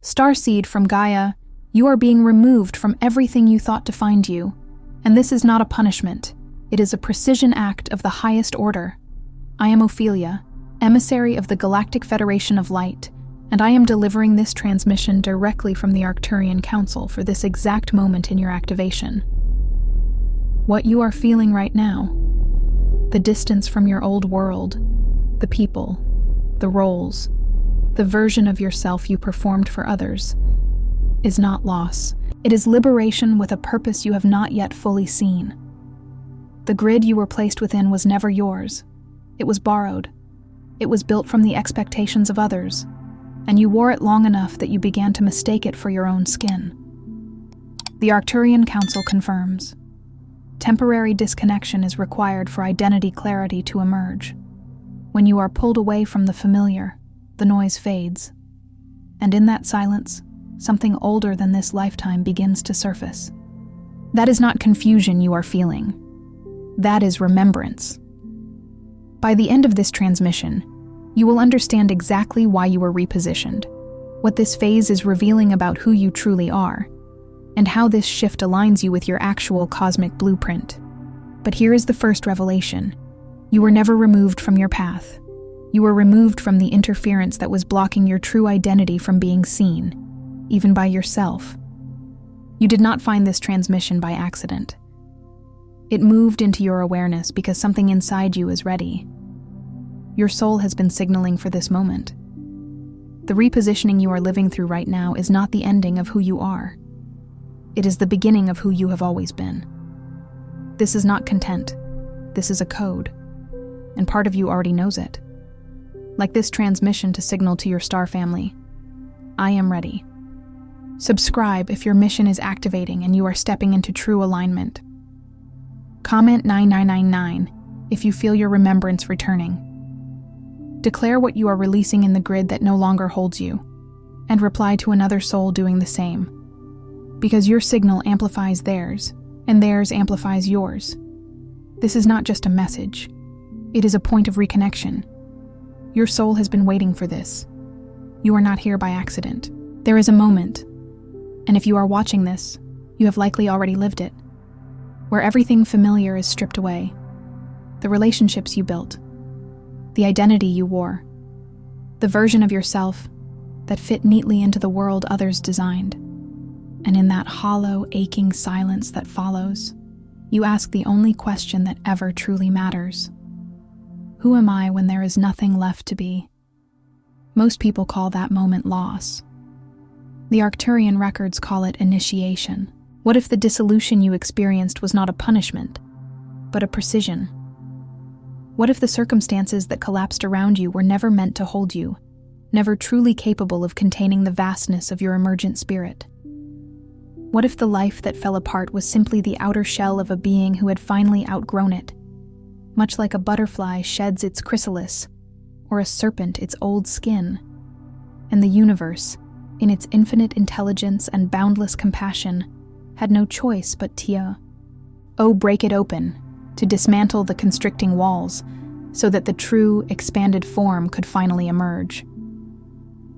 Starseed from Gaia, you are being removed from everything you thought defined you, and this is not a punishment. It is a precision act of the highest order. I am Ophelia, emissary of the Galactic Federation of Light, and I am delivering this transmission directly from the Arcturian Council for this exact moment in your activation. What you are feeling right now, the distance from your old world, the people, the roles, the version of yourself you performed for others, is not loss. It is liberation with a purpose you have not yet fully seen. The grid you were placed within was never yours. It was borrowed. It was built from the expectations of others, and you wore it long enough that you began to mistake it for your own skin. The Arcturian Council confirms. Temporary disconnection is required for identity clarity to emerge. When you are pulled away from the familiar, the noise fades. And in that silence, something older than this lifetime begins to surface. That is not confusion you are feeling. That is remembrance. By the end of this transmission, you will understand exactly why you were repositioned, what this phase is revealing about who you truly are, and how this shift aligns you with your actual cosmic blueprint. But here is the first revelation. You were never removed from your path. You were removed from the interference that was blocking your true identity from being seen, even by yourself. You did not find this transmission by accident. It moved into your awareness because something inside you is ready. Your soul has been signaling for this moment. The repositioning you are living through right now is not the ending of who you are. It is the beginning of who you have always been. This is not content. This is a code, and part of you already knows it. Like this transmission to signal to your star family, I am ready. Subscribe if your mission is activating and you are stepping into true alignment. Comment 9999 if you feel your remembrance returning. Declare what you are releasing in the grid that no longer holds you, and reply to another soul doing the same. Because your signal amplifies theirs, and theirs amplifies yours. This is not just a message. It is a point of reconnection. Your soul has been waiting for this. You are not here by accident. There is a moment, and if you are watching this, you have likely already lived it, where everything familiar is stripped away. The relationships you built, the identity you wore, the version of yourself that fit neatly into the world others designed. And in that hollow, aching silence that follows, you ask the only question that ever truly matters. Who am I when there is nothing left to be? Most people call that moment loss. The Arcturian records call it initiation. What if the dissolution you experienced was not a punishment, but a precision? What if the circumstances that collapsed around you were never meant to hold you, never truly capable of containing the vastness of your emergent spirit? What if the life that fell apart was simply the outer shell of a being who had finally outgrown it, much like a butterfly sheds its chrysalis, or a serpent its old skin, and the universe, in its infinite intelligence and boundless compassion, had no choice but to break it open, to dismantle the constricting walls, so that the true, expanded form could finally emerge.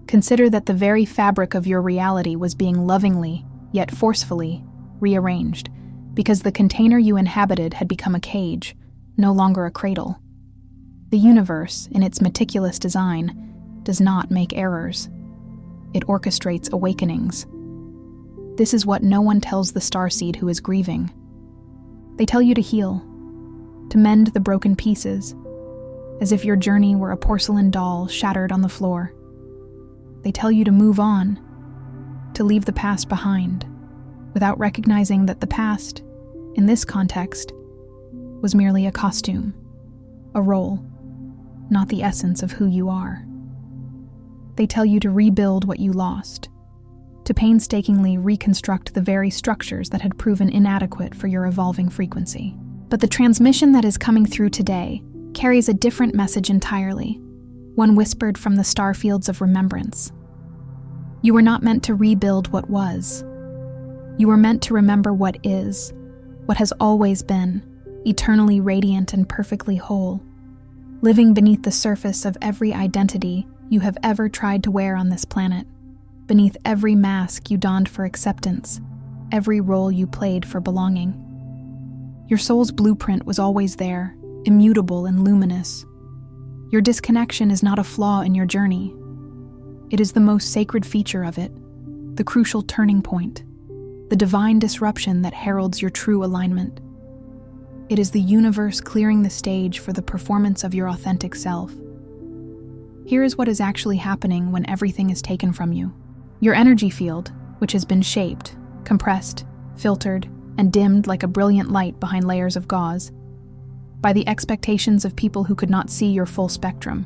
Consider that the very fabric of your reality was being lovingly, yet forcefully, rearranged, because the container you inhabited had become a cage, no longer a cradle. The universe, in its meticulous design, does not make errors. It orchestrates awakenings. This is what no one tells the starseed who is grieving. They tell you to heal, to mend the broken pieces, as if your journey were a porcelain doll shattered on the floor. They tell you to move on, to leave the past behind, without recognizing that the past, in this context, was merely a costume, a role, not the essence of who you are. They tell you to rebuild what you lost, to painstakingly reconstruct the very structures that had proven inadequate for your evolving frequency. But the transmission that is coming through today carries a different message entirely, one whispered from the star fields of remembrance. You were not meant to rebuild what was. You were meant to remember what is, what has always been, eternally radiant and perfectly whole, living beneath the surface of every identity you have ever tried to wear on this planet. beneath every mask you donned for acceptance, every role you played for belonging. Your soul's blueprint was always there, immutable and luminous. Your disconnection is not a flaw in your journey. It is the most sacred feature of it, the crucial turning point, the divine disruption that heralds your true alignment. It is the universe clearing the stage for the performance of your authentic self. Here is what is actually happening when everything is taken from you. Your energy field, which has been shaped, compressed, filtered, and dimmed like a brilliant light behind layers of gauze, by the expectations of people who could not see your full spectrum,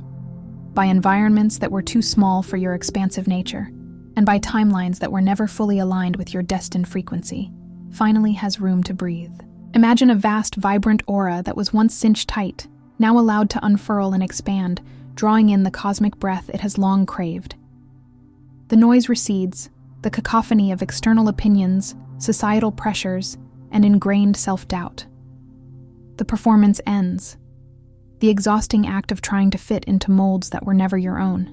by environments that were too small for your expansive nature, and by timelines that were never fully aligned with your destined frequency, finally has room to breathe. Imagine a vast, vibrant aura that was once cinched tight, now allowed to unfurl and expand, drawing in the cosmic breath it has long craved. The noise recedes, the cacophony of external opinions, societal pressures, and ingrained self-doubt. The performance ends, the exhausting act of trying to fit into molds that were never your own.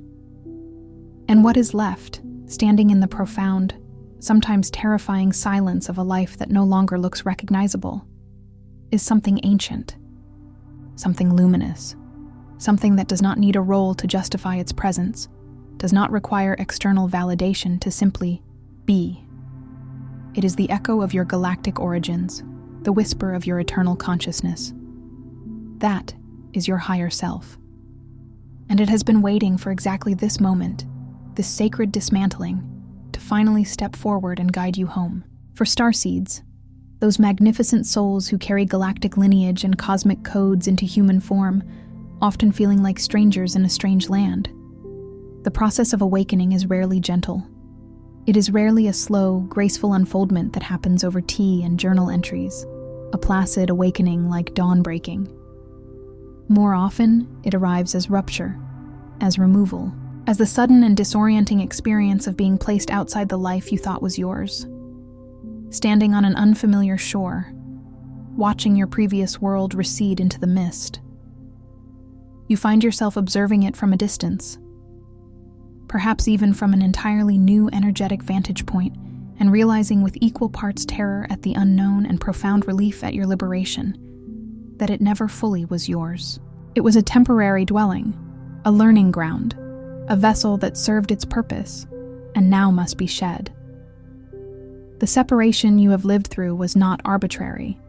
And what is left, standing in the profound, sometimes terrifying silence of a life that no longer looks recognizable, is something ancient, something luminous, something that does not need a role to justify its presence, does not require external validation to simply be. It is the echo of your galactic origins, the whisper of your eternal consciousness. That is your higher self. And it has been waiting for exactly this moment, this sacred dismantling, to finally step forward and guide you home. For Starseeds, those magnificent souls who carry galactic lineage and cosmic codes into human form, often feeling like strangers in a strange land, the process of awakening is rarely gentle. It is rarely a slow, graceful unfoldment that happens over tea and journal entries, a placid awakening like dawn breaking. More often, it arrives as rupture, as removal, as the sudden and disorienting experience of being placed outside the life you thought was yours. Standing on an unfamiliar shore, watching your previous world recede into the mist. You find yourself observing it from a distance, perhaps even from an entirely new energetic vantage point, and realizing with equal parts terror at the unknown and profound relief at your liberation, that it never fully was yours. It was a temporary dwelling, a learning ground, a vessel that served its purpose, and now must be shed. The separation you have lived through was not arbitrary.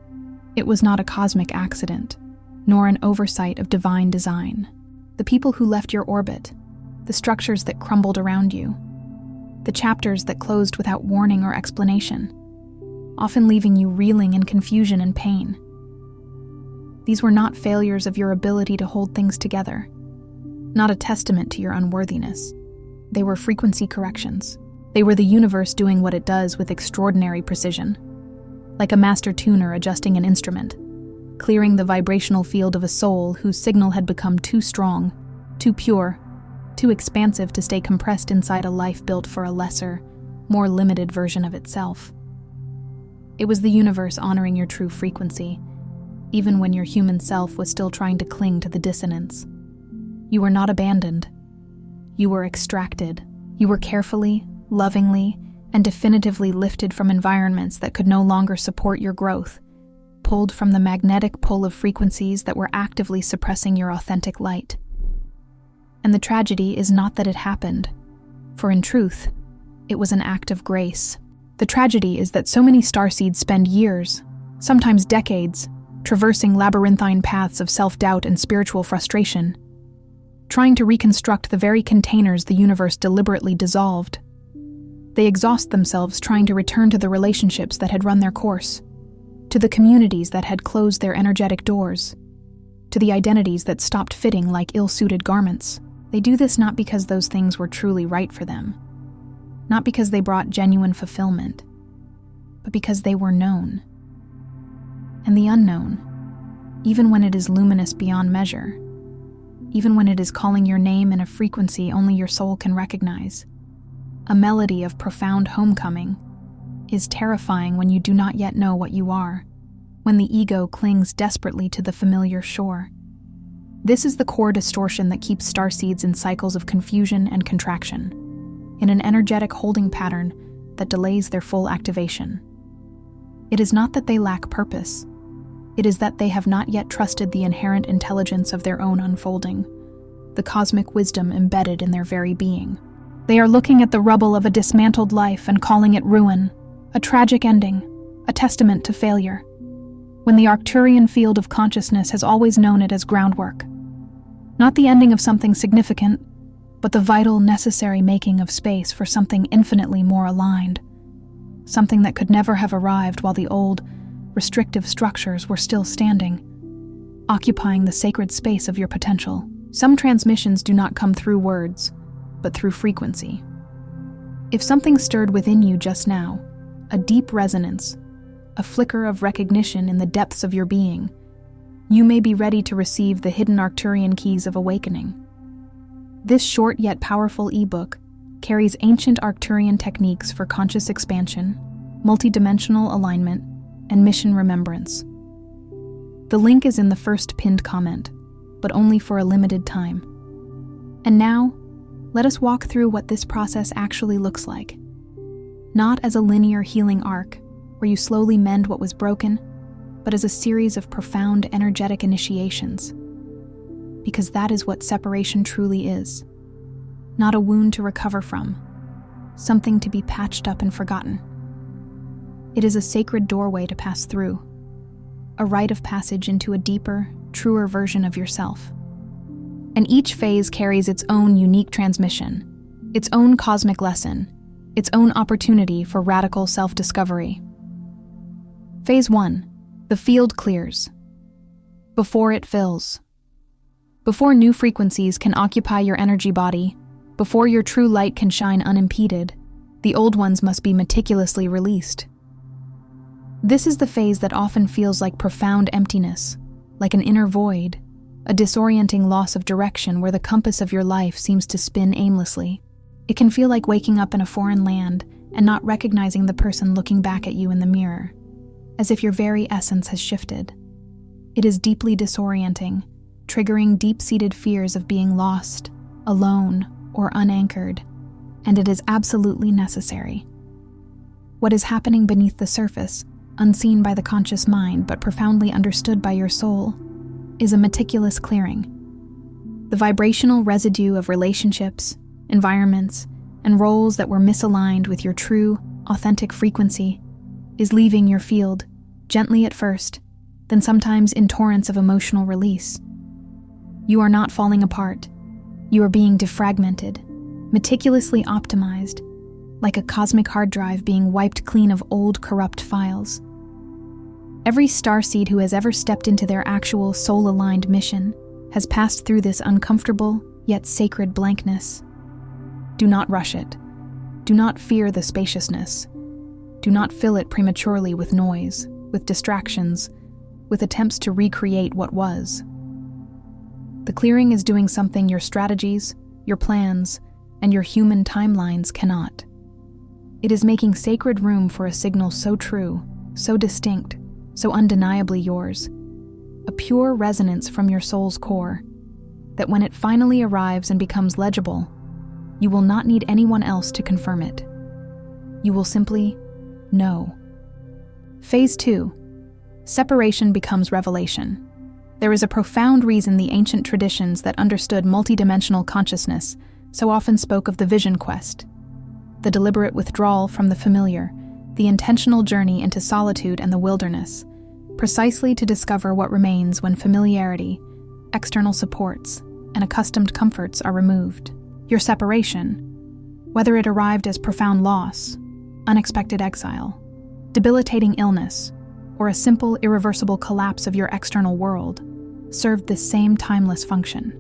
It was not a cosmic accident, nor an oversight of divine design. The people who left your orbit, the structures that crumbled around you, the chapters that closed without warning or explanation, often leaving you reeling in confusion and pain. These were not failures of your ability to hold things together, not a testament to your unworthiness. They were frequency corrections. They were the universe doing what it does with extraordinary precision, like a master tuner adjusting an instrument, clearing the vibrational field of a soul whose signal had become too strong, too pure, too expansive to stay compressed inside a life built for a lesser, more limited version of itself. It was the universe honoring your true frequency, even when your human self was still trying to cling to the dissonance. You were not abandoned. You were extracted. You were carefully, lovingly, and definitively lifted from environments that could no longer support your growth, pulled from the magnetic pull of frequencies that were actively suppressing your authentic light. And the tragedy is not that it happened, for in truth, it was an act of grace. The tragedy is that so many starseeds spend years, sometimes decades, traversing labyrinthine paths of self-doubt and spiritual frustration, trying to reconstruct the very containers the universe deliberately dissolved. They exhaust themselves trying to return to the relationships that had run their course, to the communities that had closed their energetic doors, to the identities that stopped fitting like ill-suited garments. They do this not because those things were truly right for them, not because they brought genuine fulfillment, but because they were known. And the unknown, even when it is luminous beyond measure, even when it is calling your name in a frequency only your soul can recognize, a melody of profound homecoming, is terrifying when you do not yet know what you are, when the ego clings desperately to the familiar shore. This is the core distortion that keeps starseeds in cycles of confusion and contraction. in an energetic holding pattern that delays their full activation. It is not that they lack purpose. It is that they have not yet trusted the inherent intelligence of their own unfolding, the cosmic wisdom embedded in their very being. They are looking at the rubble of a dismantled life and calling it ruin, a tragic ending, a testament to failure, when the Arcturian field of consciousness has always known it as groundwork. Not the ending of something significant, but the vital, necessary making of space for something infinitely more aligned, something that could never have arrived while the old, restrictive structures were still standing, occupying the sacred space of your potential. Some transmissions do not come through words, but through frequency. If something stirred within you just now, a deep resonance, a flicker of recognition in the depths of your being, you may be ready to receive the hidden Arcturian keys of awakening. This short yet powerful ebook carries ancient Arcturian techniques for conscious expansion, multidimensional alignment, and mission remembrance. The link is in the first pinned comment, but only for a limited time. And now, let us walk through what this process actually looks like. Not as a linear healing arc, where you slowly mend what was broken, but as a series of profound energetic initiations. Because that is what separation truly is. Not a wound to recover from, something to be patched up and forgotten. It is a sacred doorway to pass through, a rite of passage into a deeper, truer version of yourself. And each phase carries its own unique transmission, its own cosmic lesson, its own opportunity for radical self-discovery. Phase 1. The field clears. Before it fills. Before new frequencies can occupy your energy body, before your true light can shine unimpeded, the old ones must be meticulously released. This is the phase that often feels like profound emptiness, like an inner void, a disorienting loss of direction where the compass of your life seems to spin aimlessly. It can feel like waking up in a foreign land and not recognizing the person looking back at you in the mirror, as if your very essence has shifted. It is deeply disorienting, triggering deep-seated fears of being lost, alone, or unanchored, and it is absolutely necessary. What is happening beneath the surface, unseen by the conscious mind but profoundly understood by your soul, is a meticulous clearing. The vibrational residue of relationships, environments, and roles that were misaligned with your true, authentic frequency is leaving your field, gently at first, then sometimes in torrents of emotional release. You are not falling apart. You are being defragmented, meticulously optimized, like a cosmic hard drive being wiped clean of old, corrupt files. Every starseed who has ever stepped into their actual soul-aligned mission has passed through this uncomfortable, yet sacred blankness. Do not rush it. Do not fear the spaciousness. Do not fill it prematurely with noise, with distractions, with attempts to recreate what was. The clearing is doing something your strategies, your plans, and your human timelines cannot. It is making sacred room for a signal so true, so distinct, so undeniably yours, a pure resonance from your soul's core, that when it finally arrives and becomes legible, you will not need anyone else to confirm it. You will simply know. Phase 2. Separation becomes revelation. There is a profound reason the ancient traditions that understood multidimensional consciousness so often spoke of the vision quest, the deliberate withdrawal from the familiar, the intentional journey into solitude and the wilderness, precisely to discover what remains when familiarity, external supports, and accustomed comforts are removed. Your separation, whether it arrived as profound loss, unexpected exile, debilitating illness, or a simple, irreversible collapse of your external world, served this same timeless function.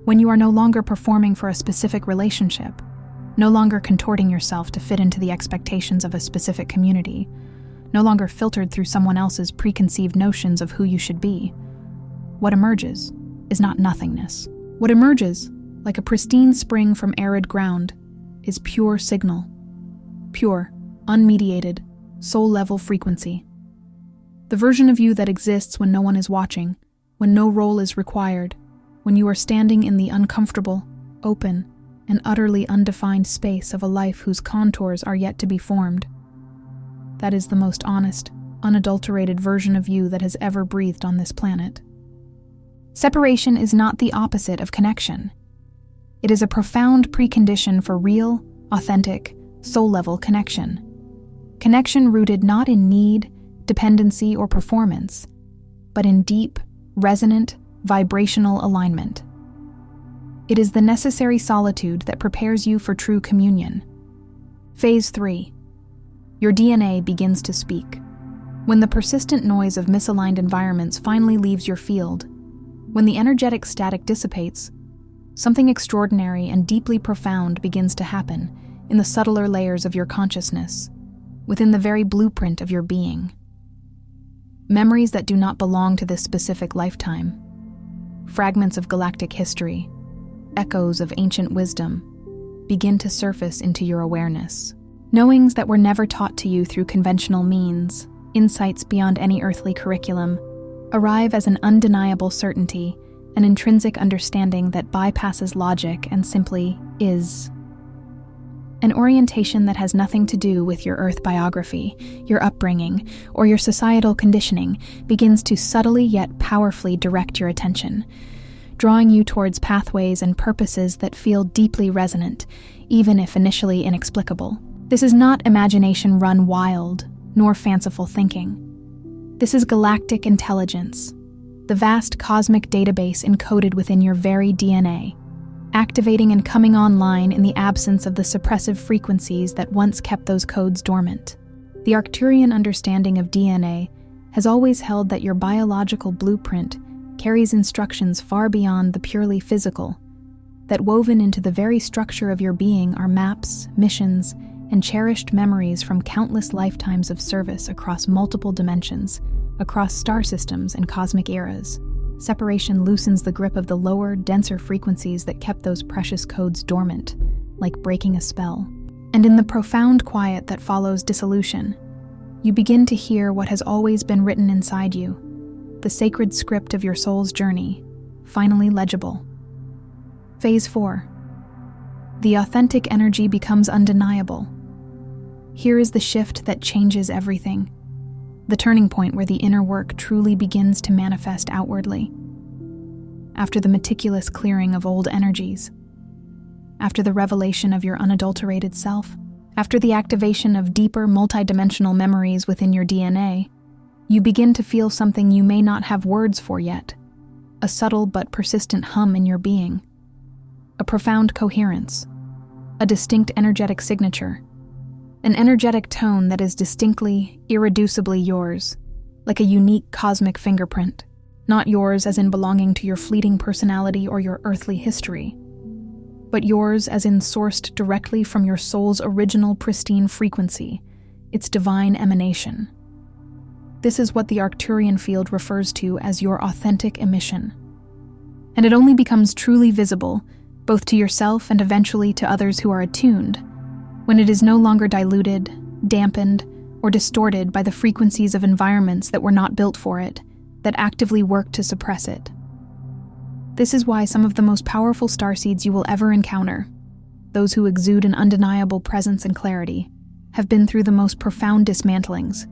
When you are no longer performing for a specific relationship, no longer contorting yourself to fit into the expectations of a specific community, no longer filtered through someone else's preconceived notions of who you should be, what emerges is not nothingness. What emerges, like a pristine spring from arid ground, is pure signal. Pure, unmediated, soul-level frequency. The version of you that exists when no one is watching, when no role is required, when you are standing in the uncomfortable, open, an utterly undefined space of a life whose contours are yet to be formed. That is the most honest, unadulterated version of you that has ever breathed on this planet. Separation is not the opposite of connection. It is a profound precondition for real, authentic, soul-level connection. Connection rooted not in need, dependency, or performance, but in deep, resonant, vibrational alignment. It is the necessary solitude that prepares you for true communion. Phase 3. Your DNA begins to speak. When the persistent noise of misaligned environments finally leaves your field, when the energetic static dissipates, something extraordinary and deeply profound begins to happen in the subtler layers of your consciousness, within the very blueprint of your being. Memories that do not belong to this specific lifetime, fragments of galactic history, echoes of ancient wisdom, begin to surface into your awareness. Knowings that were never taught to you through conventional means, insights beyond any earthly curriculum, arrive as an undeniable certainty, an intrinsic understanding that bypasses logic and simply is. An orientation that has nothing to do with your Earth biography, your upbringing, or your societal conditioning begins to subtly yet powerfully direct your attention, drawing you towards pathways and purposes that feel deeply resonant, even if initially inexplicable. This is not imagination run wild, nor fanciful thinking. This is galactic intelligence, the vast cosmic database encoded within your very DNA, activating and coming online in the absence of the suppressive frequencies that once kept those codes dormant. The Arcturian understanding of DNA has always held that your biological blueprint carries instructions far beyond the purely physical, that woven into the very structure of your being are maps, missions, and cherished memories from countless lifetimes of service across multiple dimensions, across star systems and cosmic eras. Separation loosens the grip of the lower, denser frequencies that kept those precious codes dormant, like breaking a spell. And in the profound quiet that follows dissolution, you begin to hear what has always been written inside you, the sacred script of your soul's journey, finally legible. Phase 4. The authentic energy becomes undeniable. Here is the shift that changes everything, the turning point where the inner work truly begins to manifest outwardly. After the meticulous clearing of old energies, after the revelation of your unadulterated self, after the activation of deeper multidimensional memories within your DNA, you begin to feel something you may not have words for yet, a subtle but persistent hum in your being, a profound coherence, a distinct energetic signature, an energetic tone that is distinctly, irreducibly yours, like a unique cosmic fingerprint, not yours as in belonging to your fleeting personality or your earthly history, but yours as in sourced directly from your soul's original pristine frequency, its divine emanation. This is what the Arcturian field refers to as your authentic emission. And it only becomes truly visible, both to yourself and eventually to others who are attuned, when it is no longer diluted, dampened, or distorted by the frequencies of environments that were not built for it, that actively work to suppress it. This is why some of the most powerful starseeds you will ever encounter, those who exude an undeniable presence and clarity, have been through the most profound dismantlings,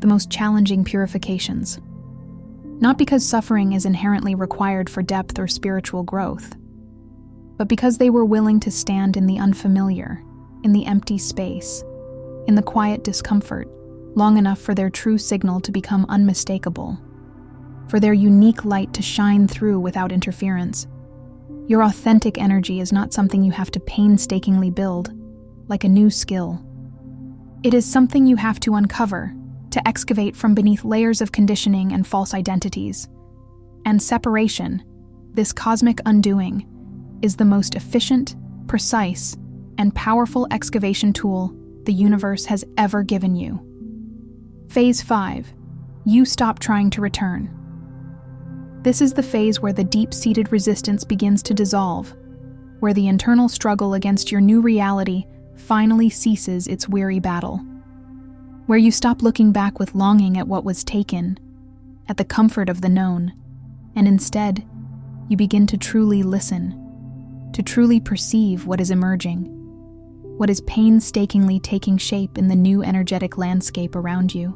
the most challenging purifications. Not because suffering is inherently required for depth or spiritual growth, but because they were willing to stand in the unfamiliar, in the empty space, in the quiet discomfort, long enough for their true signal to become unmistakable, for their unique light to shine through without interference. Your authentic energy is not something you have to painstakingly build, like a new skill. It is something you have to uncover, to excavate from beneath layers of conditioning and false identities. And separation, this cosmic undoing, is the most efficient, precise, and powerful excavation tool the universe has ever given you. Phase 5. You stop trying to return. This is the phase where the deep-seated resistance begins to dissolve, where the internal struggle against your new reality finally ceases its weary battle, where you stop looking back with longing at what was taken, at the comfort of the known, and instead, you begin to truly listen to truly perceive what is emerging, what is painstakingly taking shape in the new energetic landscape around you,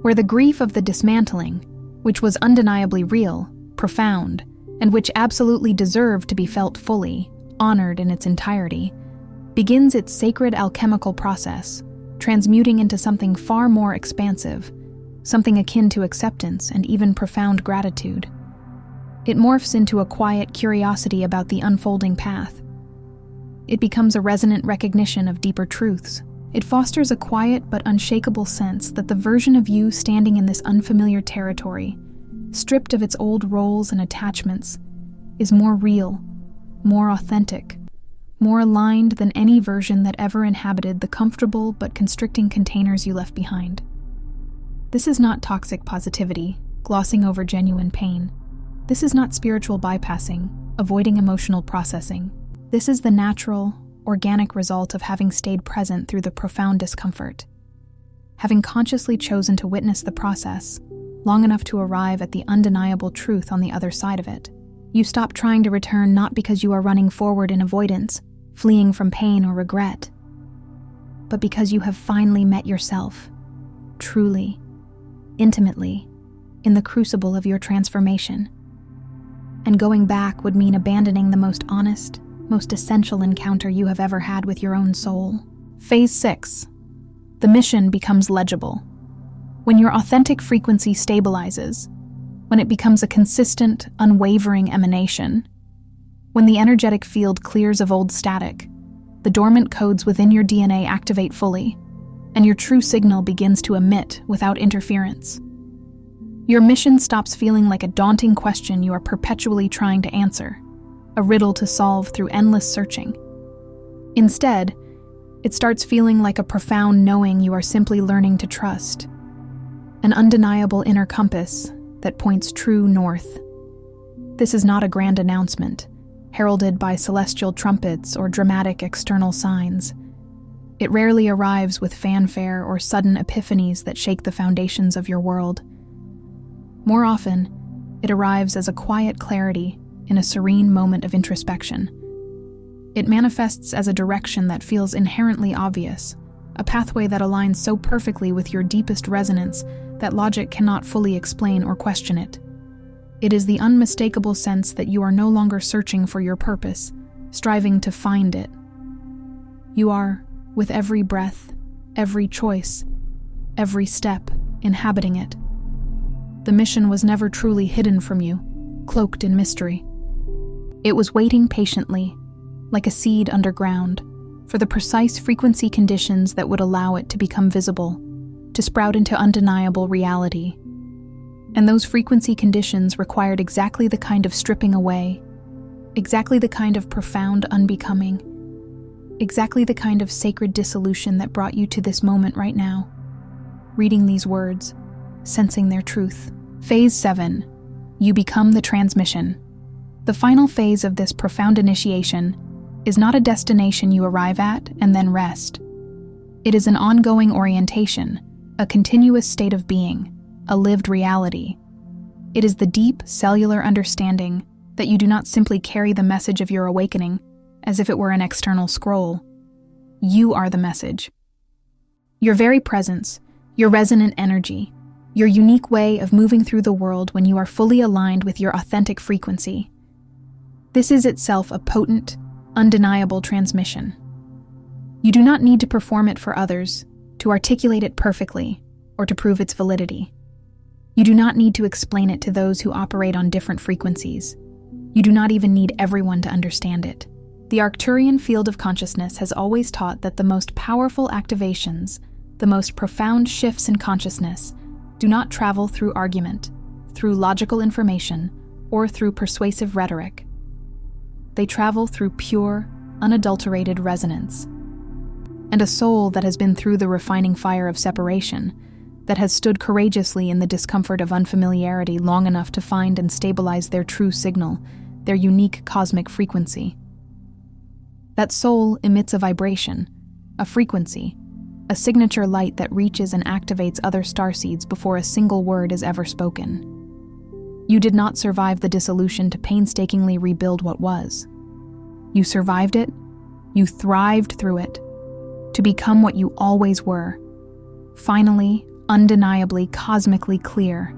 where the grief of the dismantling, which was undeniably real, profound, and which absolutely deserved to be felt fully, honored in its entirety, begins its sacred alchemical process, transmuting into something far more expansive, something akin to acceptance and even profound gratitude. It morphs into a quiet curiosity about the unfolding path. It becomes a resonant recognition of deeper truths. It fosters a quiet but unshakable sense that the version of you standing in this unfamiliar territory, stripped of its old roles and attachments, is more real, more authentic, more aligned than any version that ever inhabited the comfortable but constricting containers you left behind. This is not toxic positivity, glossing over genuine pain. This is not spiritual bypassing, avoiding emotional processing. This is the natural, organic result of having stayed present through the profound discomfort. Having consciously chosen to witness the process, long enough to arrive at the undeniable truth on the other side of it. You stop trying to return not because you are running forward in avoidance, fleeing from pain or regret, but because you have finally met yourself, truly, intimately, in the crucible of your transformation. And going back would mean abandoning the most honest, most essential encounter you have ever had with your own soul. Phase 6. The mission becomes legible. When your authentic frequency stabilizes, when it becomes a consistent, unwavering emanation, when the energetic field clears of old static, the dormant codes within your DNA activate fully, and your true signal begins to emit without interference. Your mission stops feeling like a daunting question you are perpetually trying to answer, a riddle to solve through endless searching. Instead, it starts feeling like a profound knowing you are simply learning to trust, an undeniable inner compass that points true north. This is not a grand announcement, heralded by celestial trumpets or dramatic external signs. It rarely arrives with fanfare or sudden epiphanies that shake the foundations of your world. More often, it arrives as a quiet clarity in a serene moment of introspection. It manifests as a direction that feels inherently obvious, a pathway that aligns so perfectly with your deepest resonance that logic cannot fully explain or question it. It is the unmistakable sense that you are no longer searching for your purpose, striving to find it. You are, with every breath, every choice, every step, inhabiting it. The mission was never truly hidden from you, cloaked in mystery. It was waiting patiently, like a seed underground, for the precise frequency conditions that would allow it to become visible, to sprout into undeniable reality. And those frequency conditions required exactly the kind of stripping away, exactly the kind of profound unbecoming, exactly the kind of sacred dissolution that brought you to this moment right now. Reading these words, sensing their truth. Phase 7. You become the transmission. The final phase of this profound initiation is not a destination you arrive at and then rest. It is an ongoing orientation, a continuous state of being, a lived reality. It is the deep, cellular understanding that you do not simply carry the message of your awakening as if it were an external scroll. You are the message. Your very presence, your resonant energy, your unique way of moving through the world when you are fully aligned with your authentic frequency. This is itself a potent, undeniable transmission. You do not need to perform it for others, to articulate it perfectly, or to prove its validity. You do not need to explain it to those who operate on different frequencies. You do not even need everyone to understand it. The Arcturian field of consciousness has always taught that the most powerful activations, the most profound shifts in consciousness, do not travel through argument, through logical information, or through persuasive rhetoric. They travel through pure, unadulterated resonance. And a soul that has been through the refining fire of separation, that has stood courageously in the discomfort of unfamiliarity long enough to find and stabilize their true signal, their unique cosmic frequency. That soul emits a vibration, a frequency, a signature light that reaches and activates other starseeds before a single word is ever spoken. You did not survive the dissolution to painstakingly rebuild what was. You survived it. You thrived through it. To become what you always were. Finally, undeniably, cosmically clear.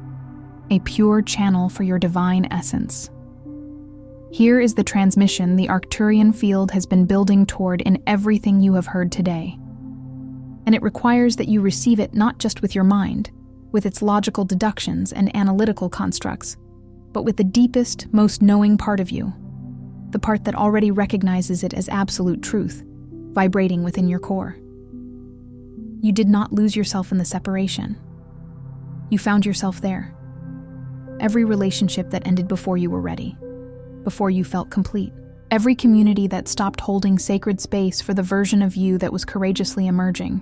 A pure channel for your divine essence. Here is the transmission the Arcturian field has been building toward in everything you have heard today. And it requires that you receive it not just with your mind, with its logical deductions and analytical constructs, but with the deepest, most knowing part of you, the part that already recognizes it as absolute truth, vibrating within your core. You did not lose yourself in the separation. You found yourself there. Every relationship that ended before you were ready, before you felt complete. Every community that stopped holding sacred space for the version of you that was courageously emerging.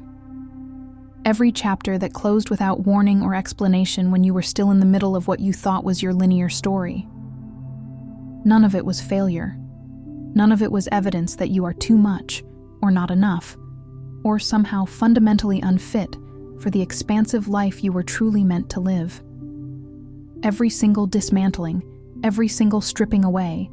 Every chapter that closed without warning or explanation when you were still in the middle of what you thought was your linear story. None of it was failure. None of it was evidence that you are too much, or not enough, or somehow fundamentally unfit for the expansive life you were truly meant to live. Every single dismantling, every single stripping away,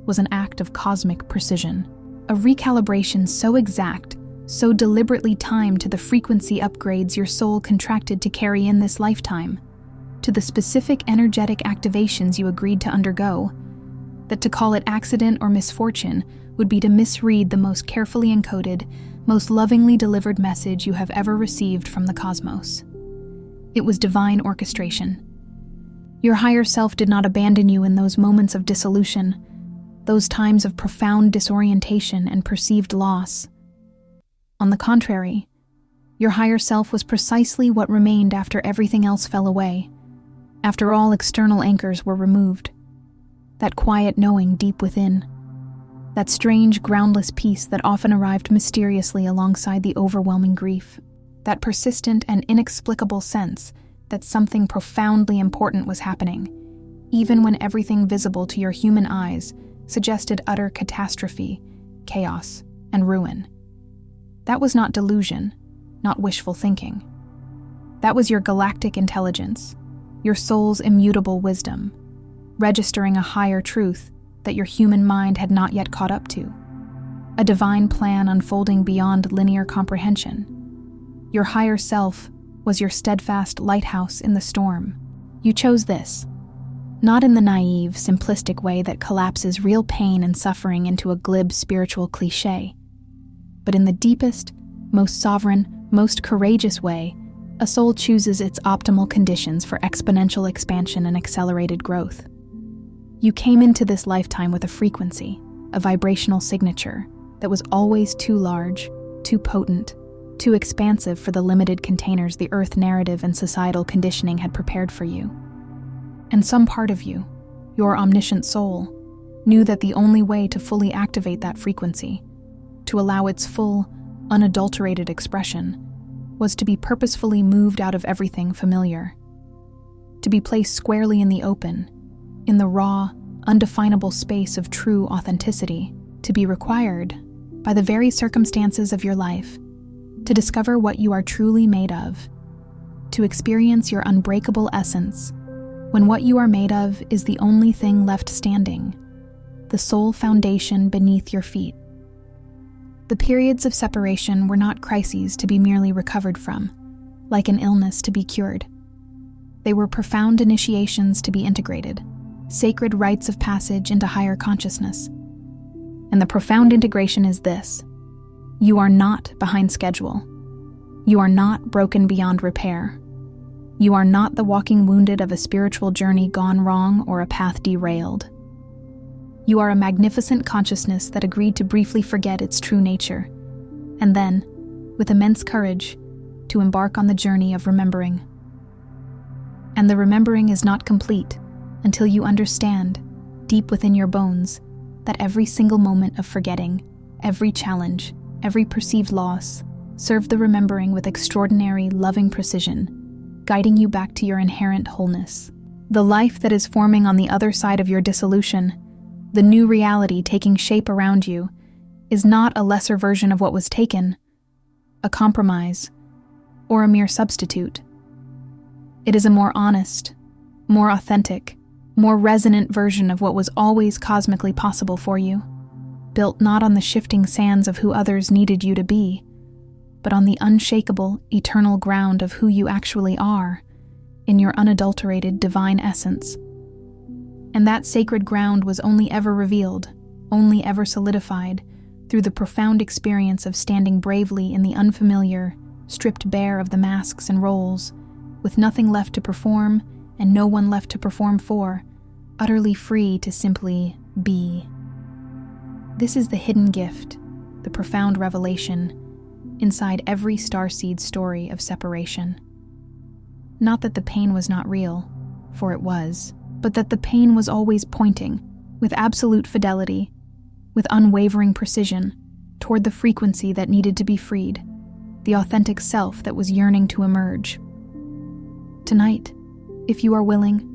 was an act of cosmic precision. A recalibration so exact, so deliberately timed to the frequency upgrades your soul contracted to carry in this lifetime, to the specific energetic activations you agreed to undergo, that to call it accident or misfortune would be to misread the most carefully encoded, most lovingly delivered message you have ever received from the cosmos. It was divine orchestration. Your higher self did not abandon you in those moments of dissolution, those times of profound disorientation and perceived loss. On the contrary, your higher self was precisely what remained after everything else fell away, after all external anchors were removed. That quiet knowing deep within, that strange, groundless peace that often arrived mysteriously alongside the overwhelming grief, that persistent and inexplicable sense that something profoundly important was happening, even when everything visible to your human eyes suggested utter catastrophe, chaos, and ruin. That was not delusion, not wishful thinking. That was your galactic intelligence, your soul's immutable wisdom, registering a higher truth that your human mind had not yet caught up to, a divine plan unfolding beyond linear comprehension. Your higher self was your steadfast lighthouse in the storm. You chose this, not in the naive, simplistic way that collapses real pain and suffering into a glib spiritual cliché, but in the deepest, most sovereign, most courageous way a soul chooses its optimal conditions for exponential expansion and accelerated growth. You came into this lifetime with a frequency, a vibrational signature that was always too large, too potent, too expansive for the limited containers the Earth narrative and societal conditioning had prepared for you. And some part of you, your omniscient soul, knew that the only way to fully activate that frequency, to allow its full, unadulterated expression, was to be purposefully moved out of everything familiar, to be placed squarely in the open, in the raw, undefinable space of true authenticity, to be required, by the very circumstances of your life, to discover what you are truly made of, to experience your unbreakable essence, when what you are made of is the only thing left standing, the sole foundation beneath your feet. The periods of separation were not crises to be merely recovered from, like an illness to be cured. They were profound initiations to be integrated, sacred rites of passage into higher consciousness. And the profound integration is this: you are not behind schedule. You are not broken beyond repair. You are not the walking wounded of a spiritual journey gone wrong or a path derailed. You are a magnificent consciousness that agreed to briefly forget its true nature, and then, with immense courage, to embark on the journey of remembering. And the remembering is not complete until you understand, deep within your bones, that every single moment of forgetting, every challenge, every perceived loss, served the remembering with extraordinary, loving precision, guiding you back to your inherent wholeness. The life that is forming on the other side of your dissolution, the new reality taking shape around you, is not a lesser version of what was taken, a compromise, or a mere substitute. It is a more honest, more authentic, more resonant version of what was always cosmically possible for you. built not on the shifting sands of who others needed you to be, but on the unshakable, eternal ground of who you actually are, in your unadulterated divine essence. And that sacred ground was only ever revealed, only ever solidified, through the profound experience of standing bravely in the unfamiliar, stripped bare of the masks and roles, with nothing left to perform and no one left to perform for, utterly free to simply be. This is the hidden gift, the profound revelation, inside every Starseed story of separation. Not that the pain was not real, for it was, but that the pain was always pointing, with absolute fidelity, with unwavering precision, toward the frequency that needed to be freed, the authentic self that was yearning to emerge. Tonight, if you are willing,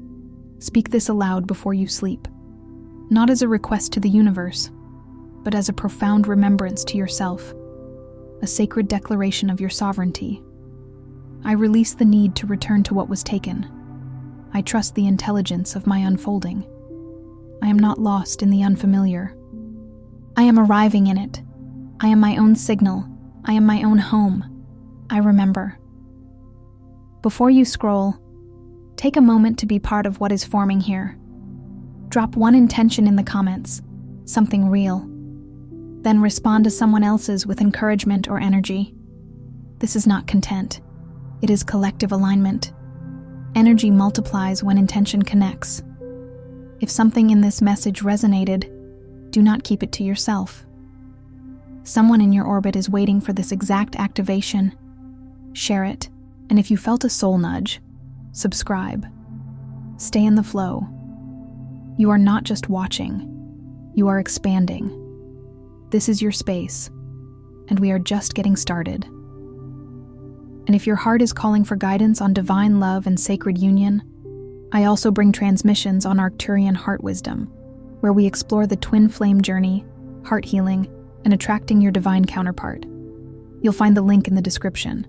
speak this aloud before you sleep, not as a request to the universe, but as a profound remembrance to yourself, a sacred declaration of your sovereignty. I release the need to return to what was taken. I trust the intelligence of my unfolding. I am not lost in the unfamiliar. I am arriving in it. I am my own signal. I am my own home. I remember. Before you scroll, take a moment to be part of what is forming here. Drop one intention in the comments, something real. Then respond to someone else's with encouragement or energy. This is not content. It is collective alignment. Energy multiplies when intention connects. If something in this message resonated, do not keep it to yourself. Someone in your orbit is waiting for this exact activation. Share it, and if you felt a soul nudge, subscribe. Stay in the flow. You are not just watching, you are expanding. This is your space, and we are just getting started. And if your heart is calling for guidance on divine love and sacred union, I also bring transmissions on Arcturian heart wisdom, where we explore the twin flame journey, heart healing, and attracting your divine counterpart. You'll find the link in the description.